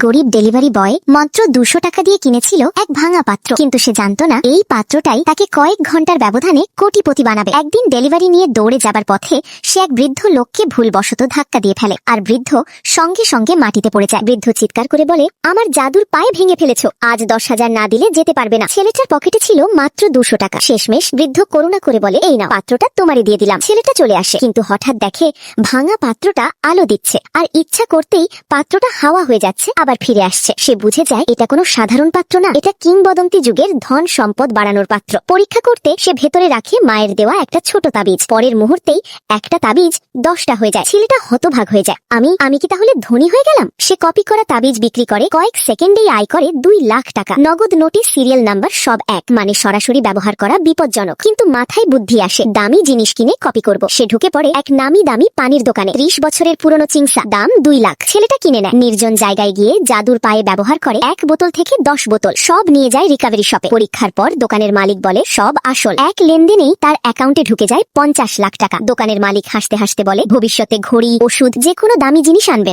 গরিব delivery boy মাত্র 200 টাকা দিয়ে কিনেছিল এক ভাঙা পাত্র, কিন্তু সে জানতো না এই পাত্রটাই তাকে কয়েক ঘন্টার ব্যবধানে কোটিপতি বানাবে। একদিন ডেলিভারি নিয়ে দৌড়ে যাবার পথে সে এক বৃদ্ধ লোককে ভুলবশত ধাক্কা দিয়ে ফেলে, আর বৃদ্ধ সঙ্গে সঙ্গে মাটিতে পড়ে যায়। বৃদ্ধ চিৎকার করে বলে, আমার জাদুর পায়ে ভেঙে ফেলেছো, আজ 10,000 না দিলে যেতে পারবে না। ছেলেটার পকেটে ছিল মাত্র 200 টাকা। শেষমেশ বৃদ্ধ করুণা করে বলে, এই নাও, পাত্রটা তোমারই দিয়ে দিলাম। ছেলেটা চলে আসে, কিন্তু হঠাৎ দেখে ভাঙা পাত্রটা আলো দিচ্ছে, আর ইচ্ছা করতেই পাত্রটা হাওয়া হয়ে যাচ্ছে, আবার ফিরে আসছে। সে বুঝে যায় এটা কোনো সাধারণ পাত্র না, এটা কিংবদন্তি যুগের ধন সম্পদ বাড়ানোর পাত্র। পরীক্ষা করতে সে ভেতরে রাখে মায়ের দেওয়া একটা ছোট তাবিজ। পরের মুহূর্তেই একটা তাবিজ 10টা হয়ে যায়। ছেলেটা হতভাগ হয়ে যায়। আমি কি তাহলে ধনী হয়ে গেলাম? সে কপি করা তাবিজ বিক্রি করে কয়েক সেকেন্ডেই আয় করে 2 লাখ টাকা। নগদ নোটিশ, সিরিয়াল নাম্বার সব এক, মানে সরাসরি ব্যবহার করা বিপজ্জনক। কিন্তু মাথায় বুদ্ধি আসে, দামি জিনিস কিনে কপি করব। সে ঢুকে পড়ে এক নামি দামি পানির দোকানে। 30 বছরের পুরনো চিংসা, দাম 2 লাখ। ছেলেটা কিনে নেয়। নির্জন জায়গায় গিয়ে জাদুর পায়ে ব্যবহার করে 1 বোতল থেকে 10 বোতল, সব নিয়ে যায় রিকভারি শপে। পরীক্ষার পর দোকানের মালিক বলে সব আসল। এক লেনদেনেই তার অ্যাকাউন্টে ঢুকে যায় 50 লাখ টাকা। দোকানের মালিক হাসতে হাসতে বলে, ভবিষ্যতে ঘড়ি, ওষুধ, যে কোনো দামি জিনিস আনবেন।